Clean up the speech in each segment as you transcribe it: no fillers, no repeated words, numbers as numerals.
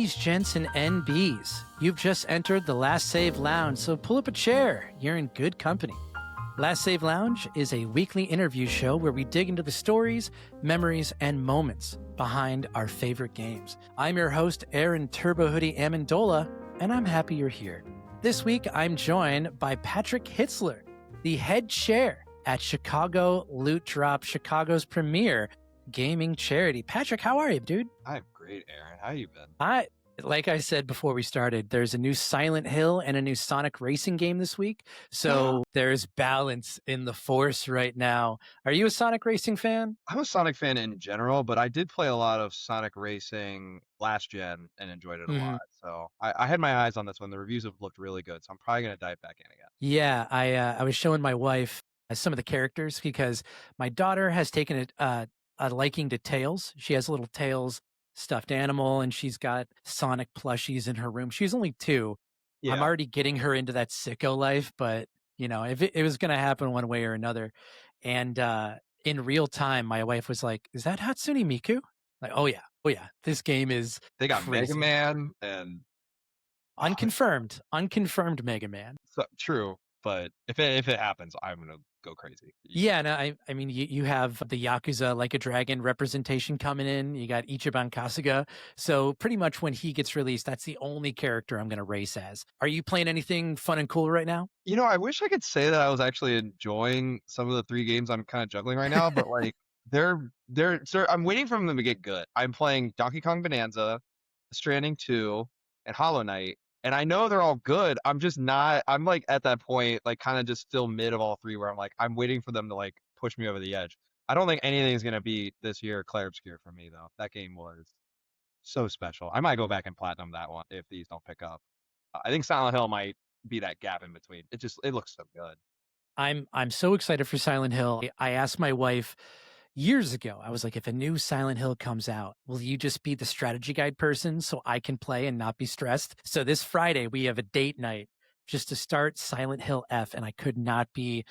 Ladies, gents, and NBs, you've just entered the Last Save Lounge, so pull up a chair. You're in good company. Last Save Lounge is a weekly interview show where we dig into the stories, memories, and moments behind our favorite games. I'm your host, Aaron TurboHoodie Amendola, and I'm happy you're here. This week, I'm joined by Patrick Hitzler, the head chair at Chicago Loot Drop, Chicago's premier gaming charity. Patrick, how are you, dude? I'm great, Aaron. How you been? Like I said before we started, there's a new Silent Hill and a new Sonic racing game this week. So there's balance in the force right now. Are you a Sonic racing fan? I'm a Sonic fan in general, but I did play a lot of Sonic racing last gen and enjoyed it a lot. So I had my eyes on this one. The reviews have looked really good. So I'm probably going to dive back in again. Yeah, I was showing my wife some of the characters because my daughter has taken a liking to Tails. She has a little Tails stuffed animal and she's got Sonic plushies in her room. She's only 2. Yeah. I'm already getting her into that sicko life, but you know, if it was going to happen one way or another. And in real time, my wife was like, "Is that Hatsune Miku?" Like, oh yeah, this game is They got crazy. Mega Man and unconfirmed Mega Man. So, true, but if it happens, I'm gonna go crazy. Yeah, no, I mean, you have the Yakuza Like a Dragon representation coming in. You got Ichiban Kasuga. So pretty much when he gets released, that's the only character I'm going to race as. Are you playing anything fun and cool right now? You know, I wish I could say that I was actually enjoying some of the 3 games I'm kind of juggling right now, but like I'm waiting for them to get good. I'm playing Donkey Kong Bonanza, Stranding 2, and Hollow Knight. And I know they're all good. I'm just not, I'm like at that point, like kind of just still mid of all 3 where I'm like, I'm waiting for them to like push me over the edge. I don't think anything's going to be this year Clair Obscur for me though. That game was so special. I might go back and platinum that one if these don't pick up. I think Silent Hill might be that gap in between. It looks so good. I'm so excited for Silent Hill. I asked my wife years ago, I was like, if a new Silent Hill comes out, will you just be the strategy guide person so I can play and not be stressed? So this Friday, we have a date night just to start Silent Hill F, and I could not be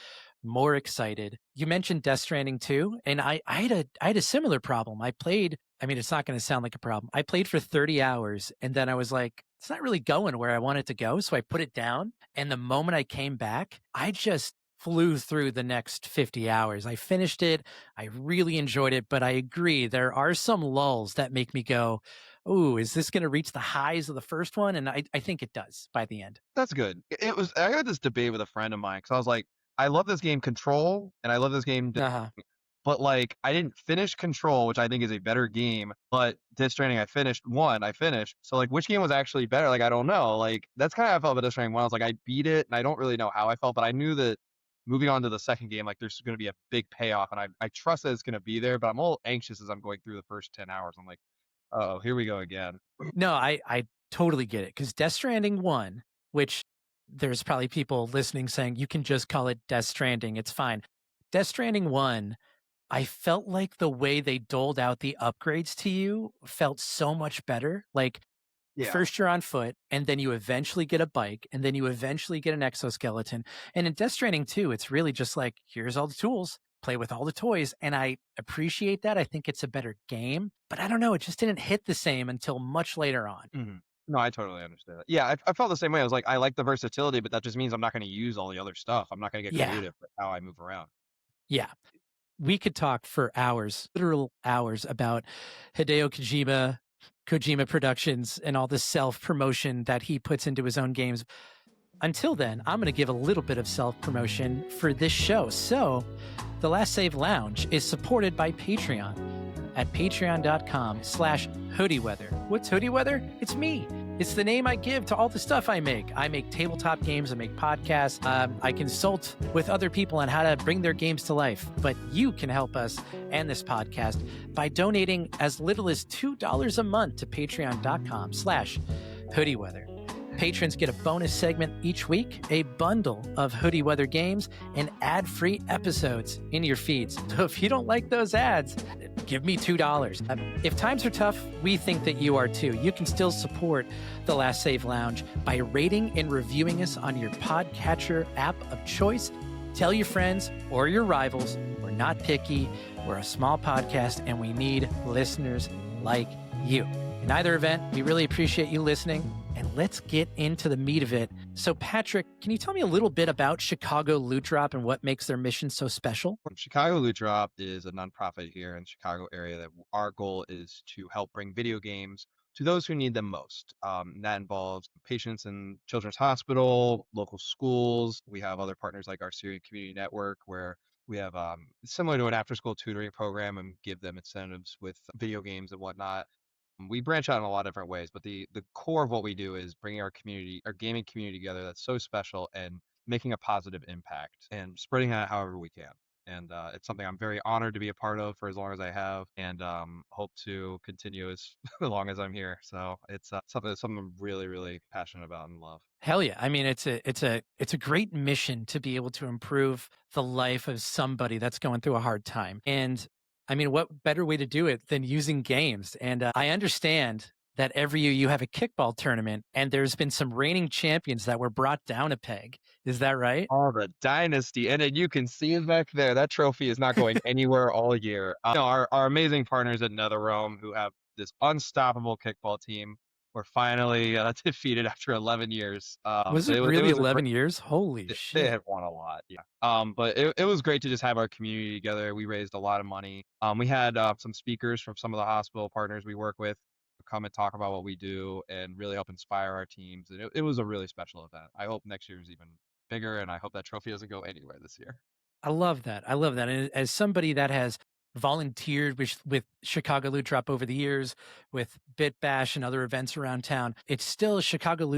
more excited. You mentioned Death Stranding 2, and I had a similar problem. It's not going to sound like a problem. I played for 30 hours, and then I was like, it's not really going where I want it to go, so I put it down, and the moment I came back, I just flew through the next 50 hours. I finished it. I really enjoyed it, but I agree. There are some lulls that make me go, "Ooh, is this going to reach the highs of the first one?" And I think it does by the end. That's good. I had this debate with a friend of mine because I was like, I love this game Control and I love this game, but like I didn't finish Control, which I think is a better game, but Death Stranding I finished. So like which game was actually better? Like, I don't know. Like that's kind of how I felt about Death Stranding 1. I was like, I beat it and I don't really know how I felt, but I knew that moving on to the second game, like there's going to be a big payoff, and I trust that it's going to be there, but I'm a little anxious as I'm going through the first 10 hours. I'm like, oh, here we go again. No, I totally get it, because Death Stranding 1, which there's probably people listening saying, you can just call it Death Stranding, it's fine. Death Stranding 1, I felt like the way they doled out the upgrades to you felt so much better. Like, first you're on foot, and then you eventually get a bike, and then you eventually get an exoskeleton. And in Death Stranding 2, it's really just like, here's all the tools, play with all the toys. And I appreciate that. I think it's a better game, but I don't know. It just didn't hit the same until much later on. Mm-hmm. No, I totally understand that. Yeah, I felt the same way. I was like, I like the versatility, but that just means I'm not going to use all the other stuff. I'm not going to get creative with how I move around. Yeah. We could talk for hours, literal hours, about Hideo Kojima Productions and all the self-promotion that he puts into his own games. Until then, I'm going to give a little bit of self-promotion for this show. So, The Last Save Lounge is supported by Patreon at patreon.com/hoodieweather. What's hoodieweather? It's me. It's the name I give to all the stuff I make. I make tabletop games, I make podcasts, I consult with other people on how to bring their games to life. But you can help us and this podcast by donating as little as $2 a month to patreon.com/hoodieweather. Patrons get a bonus segment each week, a bundle of Hoodie Weather games, and ad-free episodes in your feeds. So if you don't like those ads, give me $2. If times are tough, we think that you are too. You can still support The Last Save Lounge by rating and reviewing us on your podcatcher app of choice. Tell your friends or your rivals, we're not picky, we're a small podcast, and we need listeners like you. In either event, we really appreciate you listening, and let's get into the meat of it. So, Patrick, can you tell me a little bit about Chicago Loot Drop and what makes their mission so special? Chicago Loot Drop is a nonprofit here in the Chicago area that our goal is to help bring video games to those who need them most. That involves patients in Children's Hospital, local schools. We have other partners like our Syrian Community Network, where we have similar to an after-school tutoring program and give them incentives with video games and whatnot. We branch out in a lot of different ways, but the core of what we do is bringing our community, our gaming community together. That's so special and making a positive impact and spreading that however we can. And it's something I'm very honored to be a part of for as long as I have, and hope to continue as long as I'm here. So it's something I'm really, really passionate about and love. Hell yeah. I mean, it's a great mission to be able to improve the life of somebody that's going through a hard time. And I mean, what better way to do it than using games? And I understand that every year you have a kickball tournament, and there's been some reigning champions that were brought down a peg. Is that right? Oh, the dynasty, and then you can see it back there. That trophy is not going anywhere all year. Our amazing partners at NetherRealm, who have this unstoppable kickball team, were finally defeated after 11 years. Was So it it really was a 11 years? Holy they shit. had won a lot, yeah. But it was great to just have our community together. We raised a lot of money. We had some speakers from some of the hospital partners we work with come and talk about what we do and really help inspire our teams. And it was a really special event. I hope next year is even bigger, and I hope that trophy doesn't go anywhere this year. I love that. I love that. And as somebody that has volunteered with Chicago Loot Drop over the years, with Bit Bash and other events around town, it's still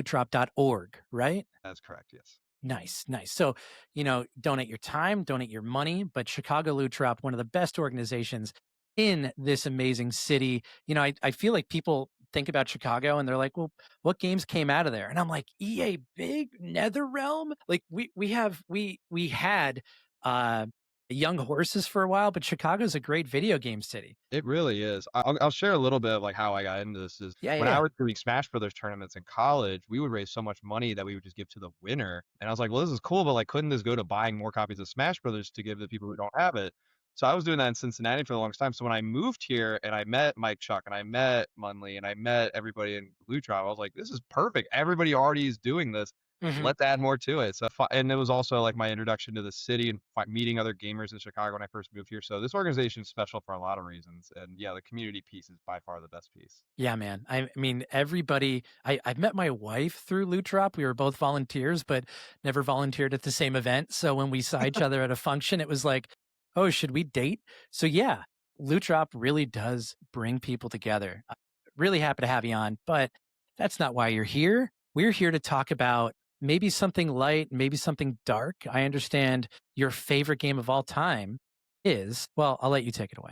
chicagolootrop.org, right? That's correct, yes. Nice, nice. So, donate your time, donate your money, but Chicago Loot Drop, one of the best organizations in this amazing city. I feel like people think about Chicago and they're like, well, what games came out of there? And I'm like, EA Big, NetherRealm. Like we had uh young horses for a while, but Chicago's a great video game city. It really is. I'll share a little bit of like how I got into this. Is Yeah, yeah, when I yeah. was doing Smash Brothers tournaments in college, we would raise so much money that we would just give to the winner. And I was like, well, this is cool, but like, couldn't this go to buying more copies of Smash Brothers to give to the people who don't have it? So I was doing that in Cincinnati for the longest time. So when I moved here and I met Mike Chuck and I met Munley and I met everybody in Loot Drop, I was like, this is perfect. Everybody already is doing this. Mhm. Let's add more to it. So, and it was also like my introduction to the city and meeting other gamers in Chicago when I first moved here. So this organization is special for a lot of reasons. And yeah, the community piece is by far the best piece. Yeah, man. I mean, everybody. I've met my wife through Loot Drop. We were both volunteers, but never volunteered at the same event. So when we saw each other at a function, it was like, oh, should we date? So yeah, Loot Drop really does bring people together. I'm really happy to have you on, but that's not why you're here. We're here to talk about maybe something light, maybe something dark. I understand your favorite game of all time is, well, I'll let you take it away.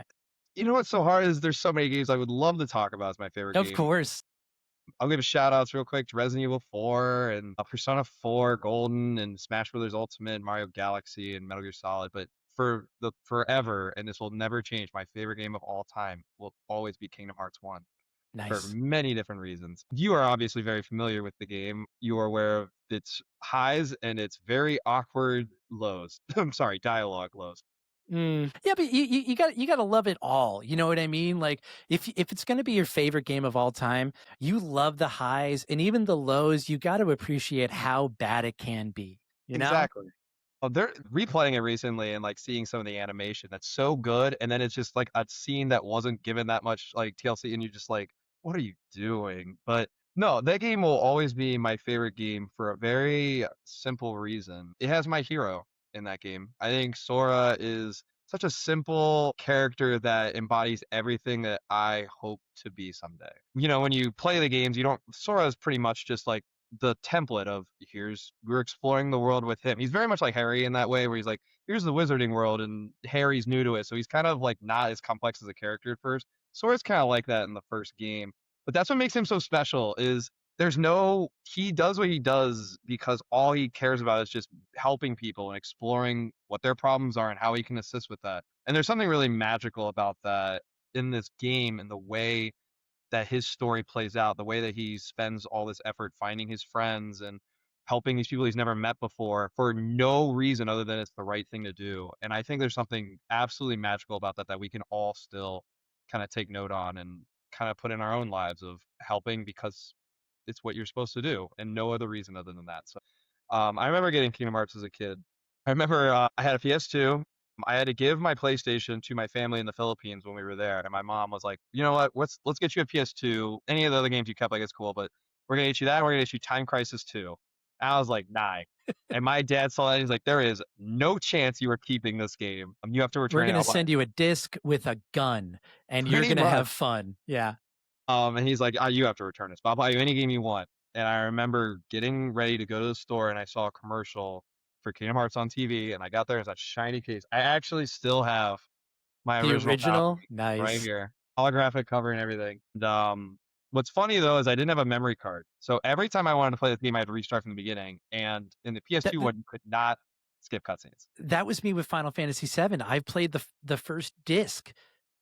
You know what's so hard is there's so many games I would love to talk about as my favorite Of game. course. I'll give a shout outs real quick to Resident Evil 4 and Persona 4 Golden and Smash Brothers Ultimate and Mario Galaxy and Metal Gear Solid. But for the forever, and this will never change, my favorite game of all time will always be Kingdom Hearts 1 for Nice. many different reasons. You are obviously very familiar with the game. You are aware of its highs and its very awkward lows. I'm sorry, dialogue lows. Yeah, but you gotta love it all. You know what I mean? Like if it's gonna be your favorite game of all time, you love the highs and even the lows. You got to appreciate how bad it can be. You know? Exactly. Oh, they're replaying it recently and like seeing some of the animation that's so good, and then it's just like a scene that wasn't given that much like TLC, and you're just like, what are you doing? But no, that game will always be my favorite game for a very simple reason. It has my hero in that game. I think Sora is such a simple character that embodies everything that I hope to be someday. When you play the games, you don't Sora is pretty much just like the template of we're exploring the world with him. He's very much like Harry in that way, where he's like, here's the wizarding world, and Harry's new to it, so he's kind of like not as complex as a character at first. Sora's kind of like that in the first game, but that's what makes him so special. Is he does what he does because all he cares about is just helping people and exploring what their problems are and how he can assist with that. And there's something really magical about that in this game and the way that his story plays out, the way that he spends all this effort finding his friends and helping these people he's never met before for no reason other than it's the right thing to do. And I think there's something absolutely magical about that we can all still kind of take note on and kind of put in our own lives of helping because it's what you're supposed to do and no other reason other than that. So I remember getting Kingdom Hearts as a kid. I remember I had a PS2. I had to give my PlayStation to my family in the Philippines when we were there, and my mom was like, "You know what? Let's get you a PS2. Any of the other games you kept, like, it's cool, but we're gonna get you that. And we're gonna get you Time Crisis 2." And I was like, "Nah." And my dad saw that. He's like, "There is no chance you are keeping this game. You have to We're return it." gonna I'm like, send you a disc with a gun, and you're "Pretty gonna much." have fun. Yeah. And he's like, you have to return this, but I'll buy you any game you want." And I remember getting ready to go to the store, and I saw a commercial for Kingdom Hearts on TV, and I got there as a shiny case. I actually still have my The original copy original? right Nice. here, holographic cover and everything. And, what's funny though is I didn't have a memory card, so every time I wanted to play this game, I had to restart from the beginning. And in the That PS2 that one, you could not skip cutscenes. that was me with Final Fantasy VII. I played the first disc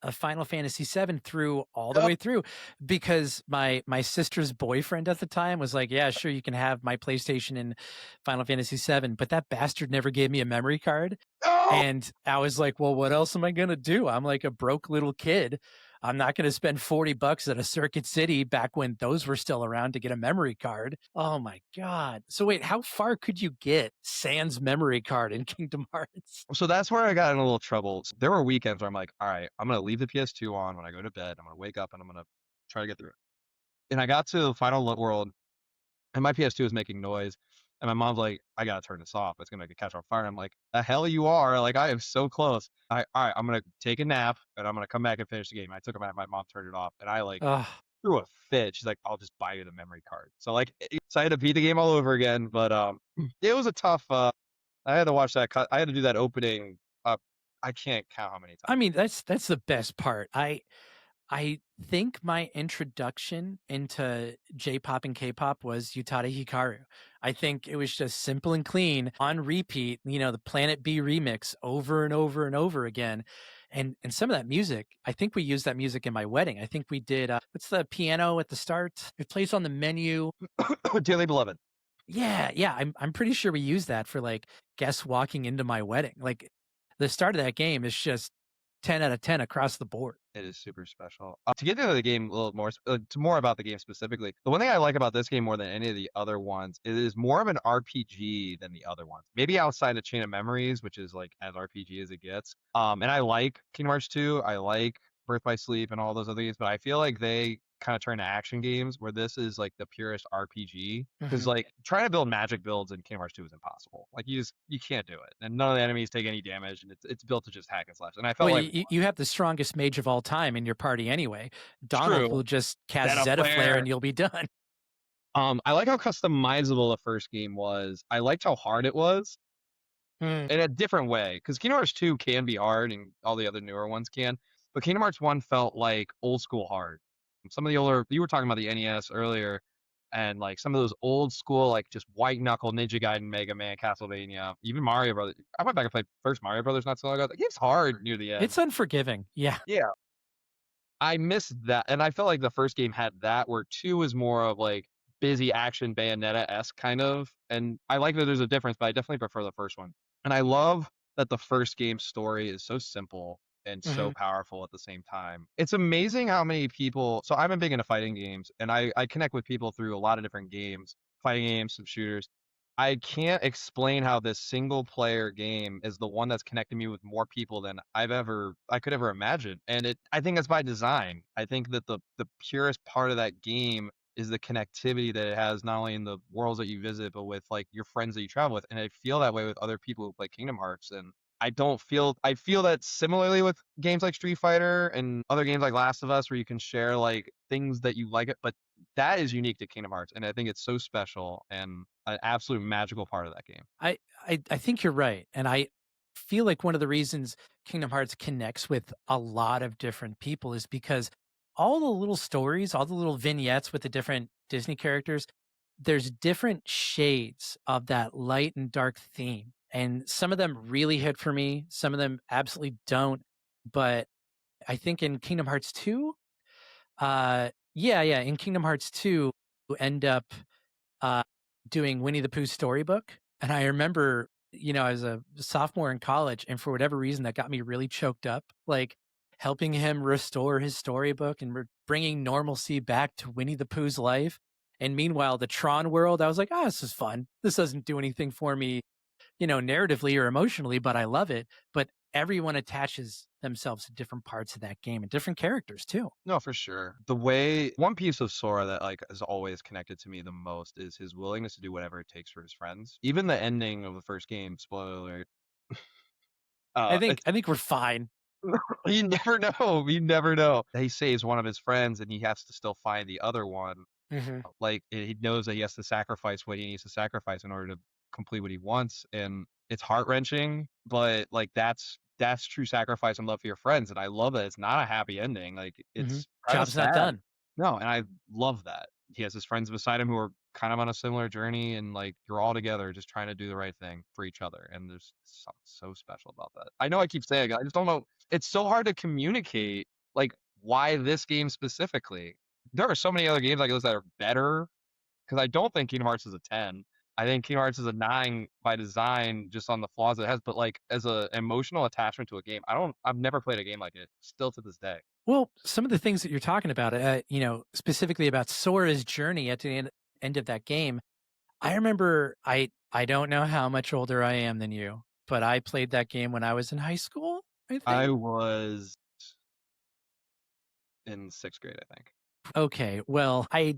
of Final Fantasy VII through all the Yep. way through because my sister's boyfriend at the time was like, "Yeah, sure, you can have my PlayStation and Final Fantasy VII," but that bastard never gave me a memory card. No. And I was like, "Well, what else am I gonna do? I'm like a broke little kid. I'm not gonna spend 40 bucks at a Circuit City back when those were still around to get a memory card." Oh my god. So wait, how far could you get sans memory card in Kingdom Hearts? So that's where I got in a little trouble. There were weekends where I'm like, all right, I'm gonna leave the PS2 on when I go to bed. I'm gonna wake up and I'm gonna try to get through it. And I got to the final world, and my PS2 was making noise. And my mom's like, I gotta turn this off. It's gonna catch on fire. And I'm like, the hell you are? Like, I am so close. All right, I'm gonna take a nap and I'm gonna come back and finish the game. I took a nap. My mom turned it off, and I like Ugh. threw a fit. She's like, I'll just buy you the memory card. So like, so I had to beat the game all over again. But it was a tough. I had to watch that. I had to do that opening. Uh, I can't count how many I times. mean, that's the best part. I think my introduction into J-pop and K-pop was Utada Hikaru. I think it was just simple and clean on repeat, the Planet B remix over and over and over again. And some of that music, I think we used that music in my wedding. I think we did what's the piano at the start? It plays on the menu. Dearly beloved. Yeah, yeah. I'm pretty sure we used that for like guests walking into my wedding. Like the start of that game is just 10 out of 10 across the board. It is super special. To get into the game a little more, to more about the game specifically, the one thing I like about this game more than any of the other ones, it is more of an RPG than the other ones. Maybe outside of Chain of Memories, which is like as RPG as it gets. And I like Kingdom Hearts 2. I like Birth by Sleep and all those other games, but I feel like they kind of turn to action games where this is like the purest RPG. Because Mhm. like trying to build magic builds in Kingdom Hearts 2 is impossible. Like you can't do it, and none of the enemies take any damage, and it's built to just hack and slash. And I felt Well, like you have the strongest mage of all time in your party anyway. Donald true will just cast Zeta Zeta Flare Flare. and you'll be done. I like how customizable the first game was. I liked how hard it was Mm, in a different way, because Kingdom Hearts 2 can be hard, and all the other newer ones can. But Kingdom Hearts 1 felt like old school hard. Some of the older, you were talking about the NES earlier, and like some of those old school, like just white knuckle Ninja Gaiden, Mega Man, Castlevania, even Mario Brothers. I went back and played first Mario Brothers not so long ago. The game's hard near the end. it's unforgiving. Yeah. Yeah, I missed that, and I felt like the first game had that, where 2 was more of, like, busy action Bayonetta-esque kind of, and I like that there's a difference, but I definitely prefer the first one. And I love that the first game's story is so simple and so Hmm. powerful at the same time. It's amazing how many people, so I'm a big into fighting games, and I connect with people through a lot of different games, fighting games, some shooters. I can't explain how this single player game is the one that's connected me with more people than I could ever imagine. And I think that's by design. I think that the purest part of that game is the connectivity that it has not only in the worlds that you visit, but with like your friends that you travel with. And I feel that way with other people who play Kingdom Hearts. And I feel that similarly with games like Street Fighter and other games like Last of Us, where you can share like things that you like it, but that is unique to Kingdom Hearts, and I think it's so special and an absolute magical part of that game. I, I think you're right. And I feel like one of the reasons Kingdom Hearts connects with a lot of different people is because all the little stories, all the little vignettes with the different Disney characters, there's different shades of that light and dark theme. And some of them really hit for me, some of them absolutely don't. But I think in Kingdom Hearts 2, in Kingdom Hearts 2, you end up uh, doing Winnie the Pooh storybook. And I remember, I was a sophomore in college, and for whatever reason, that got me really choked up. Like, helping him restore his storybook and bringing normalcy back to Winnie the Pooh's life. And meanwhile, the Tron world, I was like, oh, this is fun. This doesn't do anything for me, narratively or emotionally, but I love it. But everyone attaches themselves to different parts of that game and different characters too. No, for sure. The way one piece of Sora that like is always connected to me the most is his willingness to do whatever it takes for his friends. Even the ending of the first game, spoiler alert, I think it's I think we're fine. you never know. You never know. He saves one of his friends and he has to still find the other one. Hmm. Like he knows that he has to sacrifice what he needs to sacrifice in order to complete what he wants, and it's heart wrenching. But like that's true sacrifice and love for your friends, and I love that it's not a happy ending. Like Hmm. it's kind of Job's not sad. done. No, and I love that he has his friends beside him who are kind of on a similar journey, and like you're all together just trying to do the right thing for each other. And there's something so special about that. I know I keep saying it, I just don't know. It's so hard to communicate like why this game specifically. There are so many other games like this that are better, because I don't think Kingdom Hearts is a 10. I think Kingdom Hearts is a 9 by design, just on the flaws it has. But like as a emotional attachment to a game, I've never played a game like it, still to this day. Well, some of the things that you're talking about, specifically about Sora's journey at the end of that game, I remember I don't know how much older I am than you, but I played that game when I was in high school, I I think. was in 6th grade, I think. Okay, well, I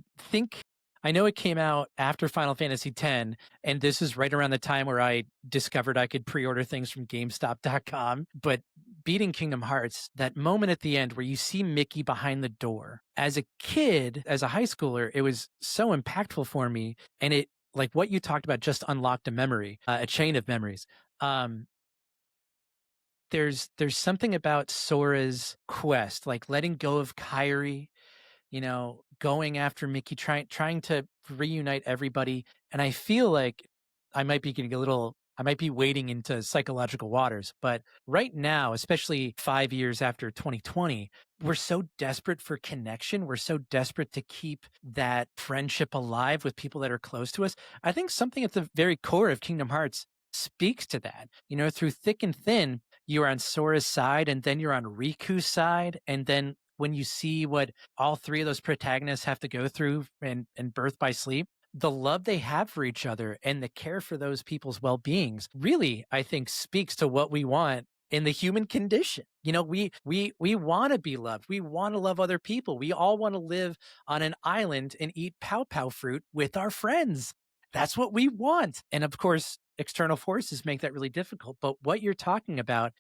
know it came out after Final Fantasy X, and this is right around the time where I discovered I could pre-order things from GameStop.com. But beating Kingdom Hearts, that moment at the end where you see Mickey behind the door, as a kid, as a high schooler, it was so impactful for me, and it like what you talked about just unlocked a memory, a chain of memories. Um, there's something about Sora's quest, like letting go of Kyrie, going after Mickey, trying to reunite everybody. And I feel like I might be wading into psychological waters, but right now, especially 5 years after 2020, we're so desperate for connection. We're so desperate to keep that friendship alive with people that are close to us. I think something at the very core of Kingdom Hearts speaks to that. Through thick and thin, you're on Sora's side and then you're on Riku's side. And then when you see what all three of those protagonists have to go through and birth by sleep, the love they have for each other and the care for those people's well-beings really, I think, speaks to what we want in the human condition. We want to be loved. We want to love other people. We all want to live on an island and eat pow pow fruit with our friends. That's what we want. And of course, external forces make that really difficult. But what you're talking about,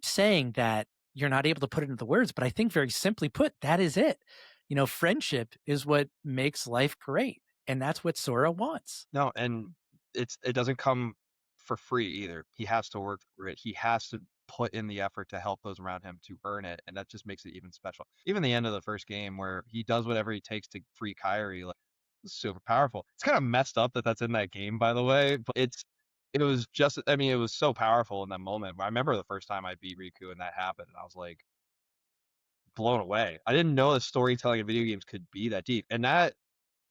saying that you're not able to put it into words, but I think very simply put, that is it. Friendship is what makes life great. And that's what Sora wants. No, and it doesn't come for free either. He has to work for it. He has to put in the effort to help those around him to earn it, and that just makes it even special. Even the end of the first game where he does whatever he takes to free Kyrie, like, it's super powerful. It's kind of messed up that that's in that game, by the way, but it was just, I mean, it was so powerful in that moment. I remember the first time I beat Riku and that happened, and I was like blown away. I didn't know the storytelling in video games could be that deep, and that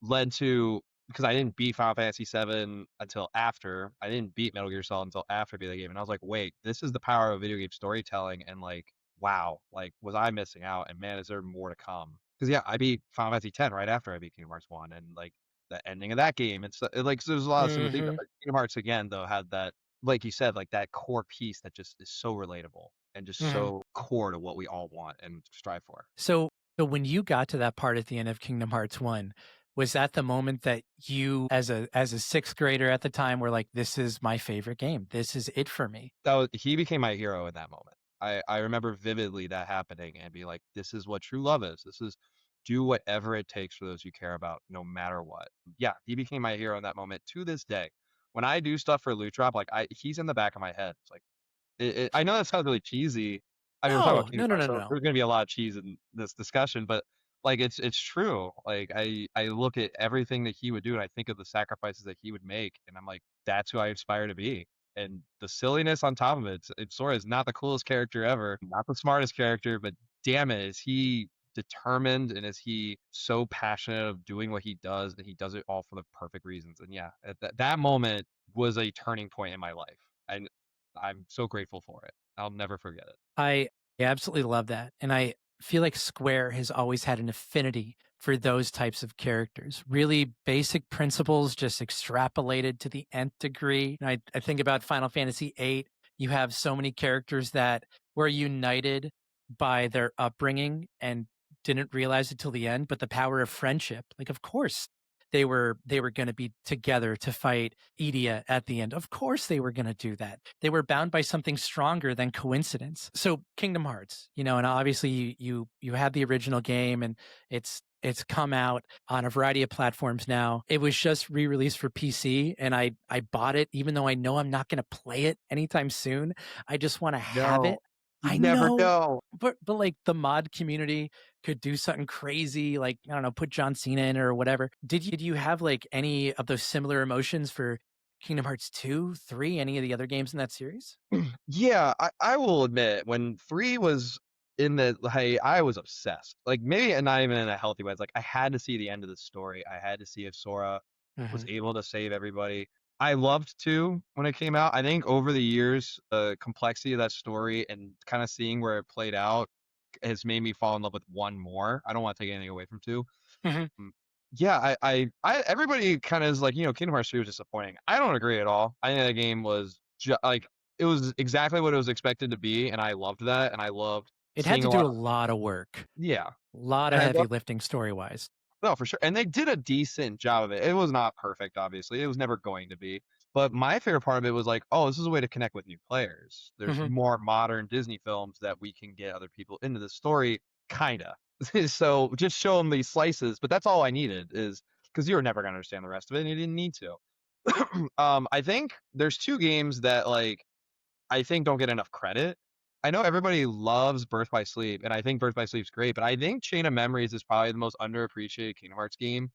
led to, because I didn't beat Final Fantasy VII until after. I didn't beat Metal Gear Solid until after I beat the game, and I was like, "Wait, this is the power of video game storytelling." And like, wow, like was I missing out? And man, is there more to come? Because yeah, I beat Final Fantasy X right after I beat Kingdom Hearts 1, and like the ending of that game, and so like so there's a lot of similar things. Hmm. But Kingdom Hearts again though had that, like you said, like that core piece that just is so relatable and just Hmm. so core to what we all want and strive for. So when you got to that part at the end of Kingdom Hearts 1, was that the moment that you as a sixth grader at the time were like, this is my favorite game. This is it for me? He became my hero in that moment. I remember vividly that happening and be like, "This is what true love is. This is do whatever it takes for those you care about, no matter what." Yeah, he became my hero in that moment to this day. When I do stuff for Loot Drop, like he's in the back of my head. It's like I know that sounds really cheesy. I mean, we're talking about No, no, Kingdom no, Hearts, no, so no. there's gonna be a lot of cheese in this discussion, but like it's true. Like I look at everything that he would do and I think of the sacrifices that he would make, and I'm like, that's who I aspire to be. And the silliness on top of it, Sora is not the coolest character ever, not the smartest character, but damn it, is he determined and is he so passionate of doing what he does that he does it all for the perfect reasons. And yeah, at that moment was a turning point in my life. And I'm so grateful for it. I'll never forget it. I absolutely love that, and I feel like Square has always had an affinity for those types of characters. Really basic principles just extrapolated to the nth degree. And I think about Final Fantasy VIII. You have so many characters that were united by their upbringing and didn't realize it till the end, but the power of friendship. Like, of course, they were going to be together to fight Edea at the end. Of course they were going to do that. They were bound by something stronger than coincidence. So Kingdom Hearts, and obviously you had the original game, and it's come out on a variety of platforms now. It was just re-released for PC, and I bought it even though I know I'm not going to play it anytime soon. I just want to have No, it. you I never know, know. but like the mod community could do something crazy, like, I don't know, put John Cena in or whatever. Did you have like any of those similar emotions for Kingdom Hearts 2, 3, any of the other games in that series? Yeah, I will admit when 3 was in the hey, I was obsessed. Like, maybe and not even in a healthy way. It's like I had to see the end of the story. I had to see if Sora was Mhm. able to save everybody. I loved 2 when it came out. I think over the years, the complexity of that story and kinda seeing where it played out has made me fall in love with 1 more. I don't wanna take anything away from 2. Mhm. Mm. Yeah, I everybody kinda is like, Kingdom Hearts 3 was disappointing. I don't agree at all. I think that game was like, it was exactly what it was expected to be, and I loved that, and I loved It had seeing to a do lot. a lot of work, Yeah, a lot and of I heavy love. lifting story-wise. No, for sure, and they did a decent job of it. It was not perfect, obviously, it was never going to be, but my favorite part of it was like, "Oh, this is a way to connect with new players." There's Mhm. more modern Disney films that we can get other people into the story, kinda. So, just show them these slices, but that's all I needed is because you were never gonna understand the rest of it, and you didn't need to. I think there's 2 games that, like, I think don't get enough credit. I know everybody loves Birth by Sleep, and I think Birth by Sleep's great, but I think Chain of Memories is probably the most underappreciated Kingdom Hearts game.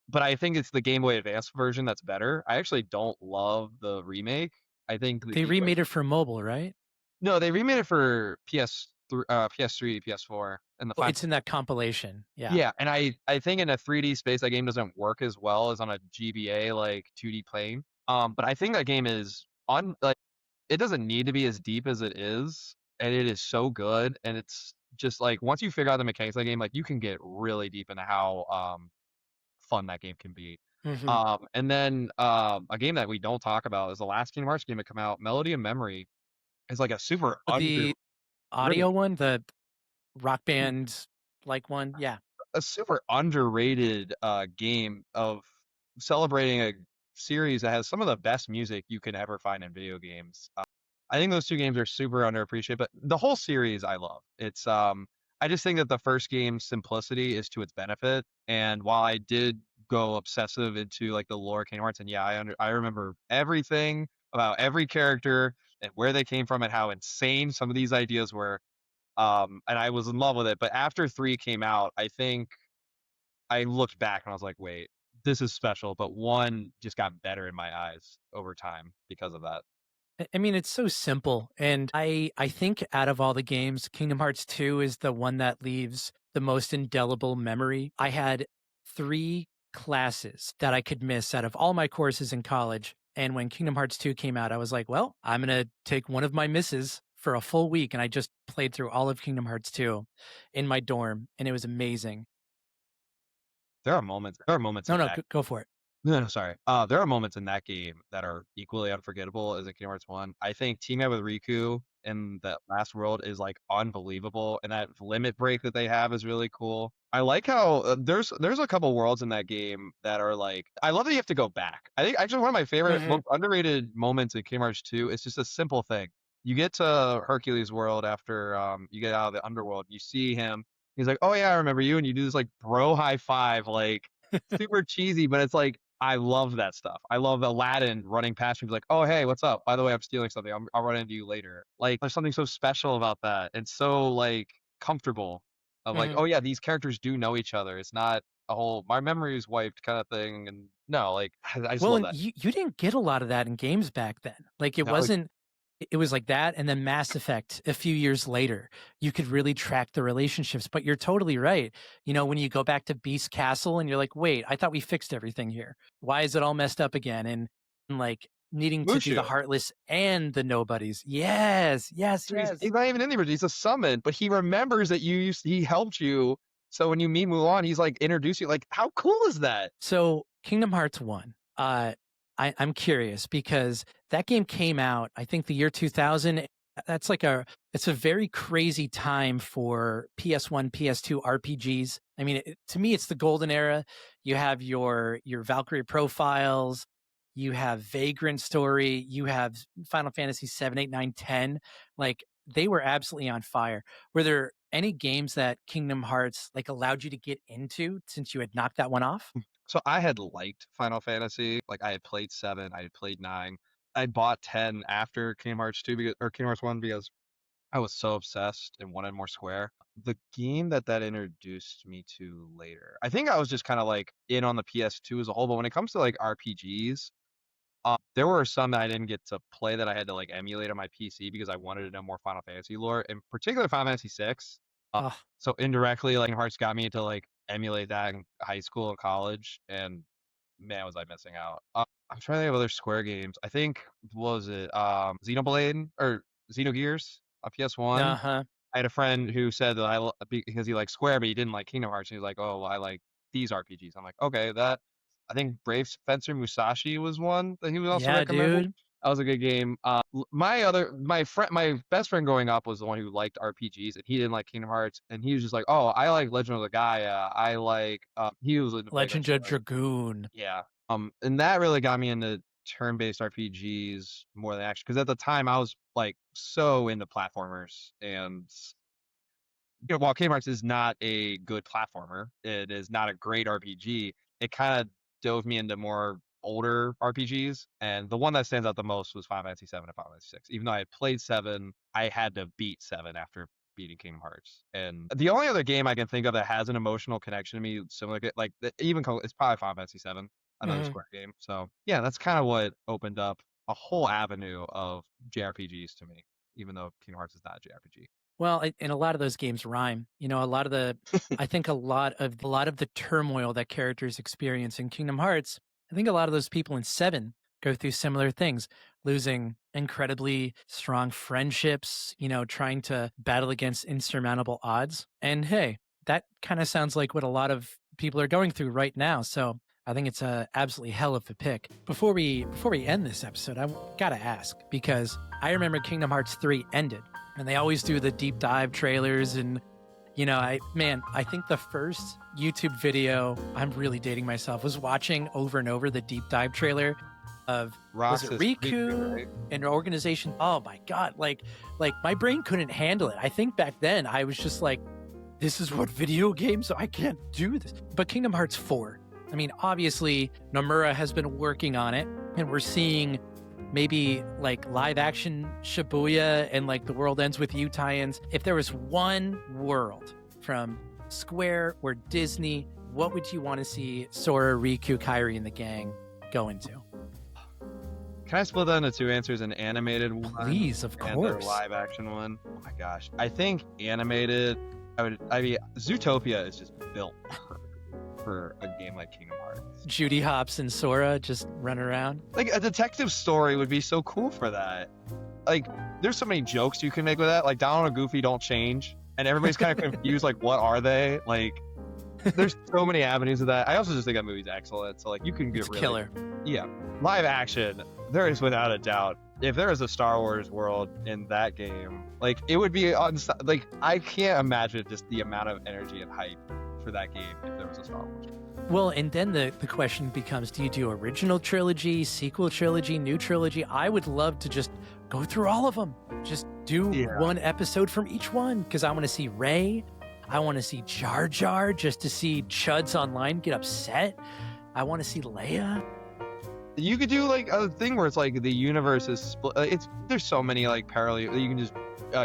But I think it's the Game Boy Advance version that's better. I actually don't love the remake. I think the They Game Boy. remade it for mobile, right? No, they remade it for PS3, PS4, and the Oh, 5. it's in that compilation. Yeah. Yeah, and I think in a 3D space, that game doesn't work as well as on a GBA, like, 2D plane. But I think that game is on like, it doesn't need to be as deep as it is, and it is so good, and it's just, like, once you figure out the mechanics of the game, like, you can get really deep into how, fun that game can be. Mhm. And then, a game that we don't talk about is the last Kingdom Hearts game to come out, Melody and Memory, is, like, a super But the audio underrated one, the Rock Band like one, yeah. game of celebrating a series that has some of the best music you can ever find in video games. I think those 2 games are super underappreciated, but the whole series I love. I just think that the first game's simplicity is to its benefit, and while I did go obsessive into, like, the lore of Kingdom Hearts, and yeah, I remember everything about every character and where they came from and how insane some of these ideas were, and I was in love with it, but after 3 came out, I think I looked back and I was like, "Wait, this is special," but 1 just got better in my eyes over time because of that. I mean, it's so simple, and I think out of all the games, Kingdom Hearts 2 is the one that leaves the most indelible memory. I had 3 classes that I could miss out of all my courses in college, and when Kingdom Hearts 2 came out, I was like, "Well, I'm gonna take one of my misses for a full week," and I just played through all of Kingdom Hearts 2 in my dorm, and it was amazing. There are moments No, in no, that. go for it. No, no, sorry. There are moments in that game that are equally unforgettable as in Kingdom Hearts 1. I think teaming up with Riku in that last world is, like, unbelievable, and that limit break that they have is really cool. I like how, there's a couple worlds in that game that are, like I love that you have to go back. I think actually one of my favorite, Mhm. most underrated moments in Kingdom Hearts 2 is just a simple thing. You get to Hercules' world after, you get out of the underworld, you see him, he's like, "Oh, yeah, I remember you," and you do this, like, bro high five, like, super cheesy, but it's like, I love that stuff. I love Aladdin running past me, be like, "Oh, hey, what's up? By the way, I'm stealing something. I'll run into you later." Like, there's something so special about that, and so, like, comfortable of like, Mhm. "Oh, yeah, these characters do know each other." It's not a whole, "My memory is wiped" kinda thing, and no, like, I just Well, love and that. you didn't get a lot of that in games back then. Like, it No, wasn't it was like that, and then Mass Effect a few years later, you could really track the relationships, but you're totally right. When you go back to Beast Castle and you're like, "Wait, I thought we fixed everything here. Why is it all messed up again?" And, like, needing to do the Mushu. Heartless and the Nobodies. Yes, yes, So yes. he's not even in the original. He's a summon, but he remembers that he helped you. So when you meet Mulan, he's like introduce you. Like, how cool is that? So Kingdom Hearts 1, I'm curious because that game came out, I think the year 2000. That's it's a very crazy time for PS1, PS2 RPGs. I mean, to me, it's the golden era. You have your Valkyrie profiles, you have Vagrant Story, you have Final Fantasy 7, 8, 9, 10. Like, they were absolutely on fire. Were there any games that Kingdom Hearts like allowed you to get into since you had knocked that one off? So I had liked Final Fantasy. Like I had played 7, I had played 9. I bought 10 after Kingdom Hearts 2 or Kingdom Hearts 1 because I was so obsessed and wanted more Square. The game that introduced me to later, I think I was just kind of like in on the PS2 as a whole. But when it comes to like RPGs, there were some that I didn't get to play that I had to like emulate on my PC because I wanted to know more Final Fantasy lore, in particular Final Fantasy 6. Oh, So indirectly, like Hearts got me to like emulate that in high school and college, and man, was I missing out. I'm trying to think of other Square games. I think what was it Xenoblade or Xenogears on PS1. uh-huh. I had a friend who said that because he liked Square, but he didn't like Kingdom Hearts. And he was like, "Oh, well, I like these RPGs." I'm like, "Okay, that." I think Brave Fencer Musashi was one that he was also Yeah, recommended. dude. That was a good game. My best friend growing up was the one who liked RPGs, and he didn't like Kingdom Hearts, and he was just like, "Oh, I like Legend of the Gaia. I like." He was big Legend into of Dragoon. yeah. And that really got me into turn-based RPGs more than action, because at the time I was like so into platformers, and while Kingdom Hearts is not a good platformer, it is not a great RPG. It kind of dove me into more older RPGs, and the one that stands out the most was Final Fantasy 7 and Final Fantasy 6. Even though I had played 7, I had to beat 7 after beating Kingdom Hearts. And the only other game I can think of that has an emotional connection to me, similar to like it's probably Final Fantasy 7, another Mhm. Square game. So yeah, that's kind of what opened up a whole avenue of JRPGs to me, even though Kingdom Hearts is not a JRPG. Well, and a lot of those games rhyme. A lot of I think a lot of the turmoil that characters experience in Kingdom Hearts, I think a lot of those people in 7 go through similar things, losing incredibly strong friendships, trying to battle against insurmountable odds. And hey, that kind of sounds like what a lot of people are going through right now. So I think it's a absolutely hell of a pick. Before we end this episode, I gotta ask, because I remember Kingdom Hearts 3 ended, and they always do the deep dive trailers. And I think the first YouTube video, I'm really dating myself, was watching over and over the deep dive trailer of was it Roxas Riku right? and organization. Oh my god, like my brain couldn't handle it. I think back then I was just like, this is what video games, so I can't do this. But Kingdom Hearts 4, I mean, obviously Nomura has been working on it, and we're seeing maybe like live action Shibuya and like The World Ends With You tie-ins. If there was one world from Square or Disney, what would you want to see Sora, Riku, Kairi, and the gang go into? Can I split that into two answers? An animated one, Please, of and a course. live action one. Oh my gosh, I think animated. I mean, Zootopia is just built for a game like Kingdom Hearts. Judy Hopps and Sora just run around. Like a detective story would be so cool for that. Like, there's so many jokes you can make with that. Like Donald and Goofy don't change, and everybody's kind of confused. Like, what are they? Like, there's so many avenues of that. I also just think that movie's excellent. So like, you can get It's really killer. Yeah, live action. There is without a doubt. If there is a Star Wars world in that game, like it would be like I can't imagine just the amount of energy and hype for that game if there was a Star Wars. Well, and then the question becomes, do you do original trilogy, sequel trilogy, new trilogy? I would love to just go through all of them. Just do one episode from each one, because I want to see Rey. I want to see Jar Jar, just to see Chuds online get upset. I want to see Leia. You could do like a thing where it's like the universe is split. There's so many like parallel. You can just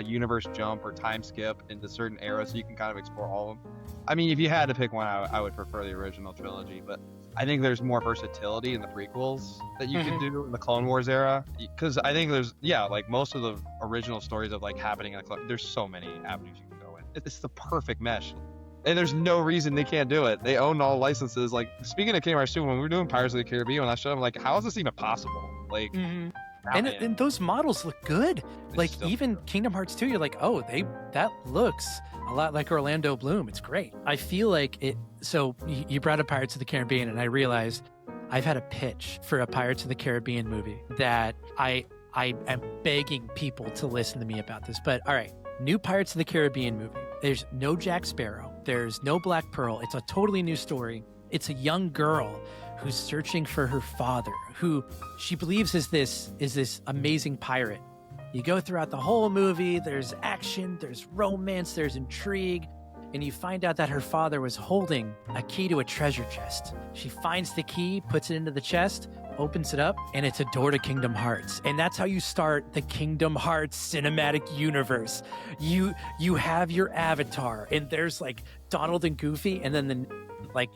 universe jump or time skip into certain eras, so you can kind of explore all of them. I mean, if you had to pick one, I would prefer the original trilogy, but I think there's more versatility in the prequels that you can do in the Clone Wars era, because I think there's like most of the original stories of like happening in the there's so many avenues you can go in. It's the perfect mesh. And there's no reason they can't do it. They own all licenses. Like, speaking of Kingdom Hearts 2, when we were doing Pirates of the Caribbean on that show, I'm like, how is this even possible? Like, and those models look good. Like, even Kingdom Hearts 2, you're like, oh, that looks a lot like Orlando Bloom. It's great. I feel like it. So you brought up Pirates of the Caribbean, and I realized I've had a pitch for a Pirates of the Caribbean movie that I am begging people to listen to me about this. But all right, new Pirates of the Caribbean movie. There's no Jack Sparrow. There's no Black Pearl. It's a totally new story. It's a young girl who's searching for her father, who she believes is this amazing pirate. You go throughout the whole movie. There's action, there's romance, there's intrigue. And you find out that her father was holding a key to a treasure chest. She finds the key, puts it into the chest, opens it up, and it's a door to Kingdom Hearts. And that's how you start the Kingdom Hearts cinematic universe. You have your avatar, and there's like Donald and Goofy, and then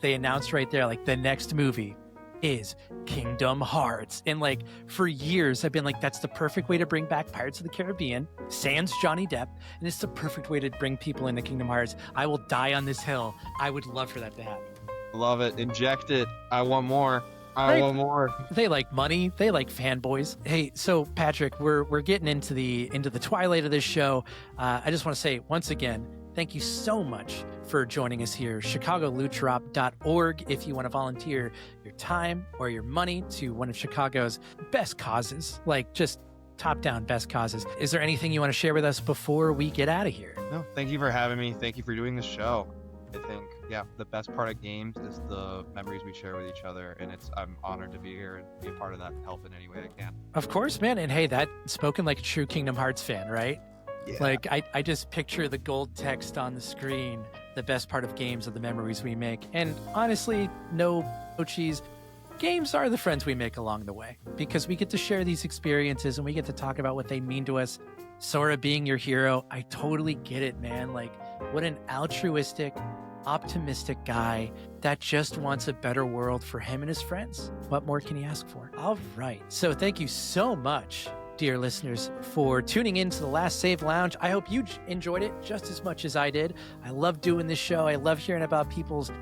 they announced right there, like, the next movie is Kingdom Hearts. And like, for years I've been like, that's the perfect way to bring back Pirates of the Caribbean, sans Johnny Depp, and it's the perfect way to bring people into Kingdom Hearts. I will die on this hill. I would love for that to happen. Love it. Inject it. I want more. I want more. They like money. They like fanboys. Hey, so Patrick, we're getting into the twilight of this show. I just want to say once again, thank you so much for joining us here. ChicagoLootDrop.org if you want to volunteer your time or your money to one of Chicago's best causes, like just top-down best causes. Is there anything you want to share with us before we get out of here? No, thank you for having me. Thank you for doing this show. I think, the best part of games is the memories we share with each other, and I'm honored to be here and be a part of that and help in any way I can. Of course, man. And hey, that spoken like a true Kingdom Hearts fan, right? Yeah. Like, I just picture the gold text on the screen. The best part of games are the memories we make. And honestly, no cheese. Games are the friends we make along the way, because we get to share these experiences and we get to talk about what they mean to us. Sora being your hero, I totally get it, man. Like, what an altruistic, optimistic guy that just wants a better world for him and his friends. What more can you ask for? All right. So thank you so much, dear listeners, for tuning in to the Last Save Lounge. I hope you enjoyed it just as much as I did. I love doing this show. I love hearing about people's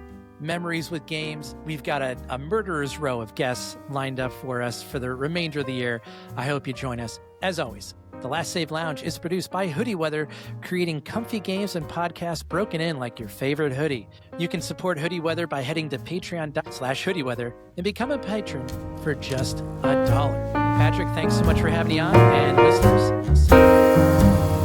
memories with games. We've got a murderer's row of guests lined up for us for the remainder of the year. I hope you join us. As always, the Last Save Lounge is produced by Hoodie Weather, creating comfy games and podcasts broken in like your favorite hoodie. You can support Hoodie Weather by heading to patreon.com/hoodieweather and become a patron for just $1. Patrick, thanks so much for having me on, and listeners, see you.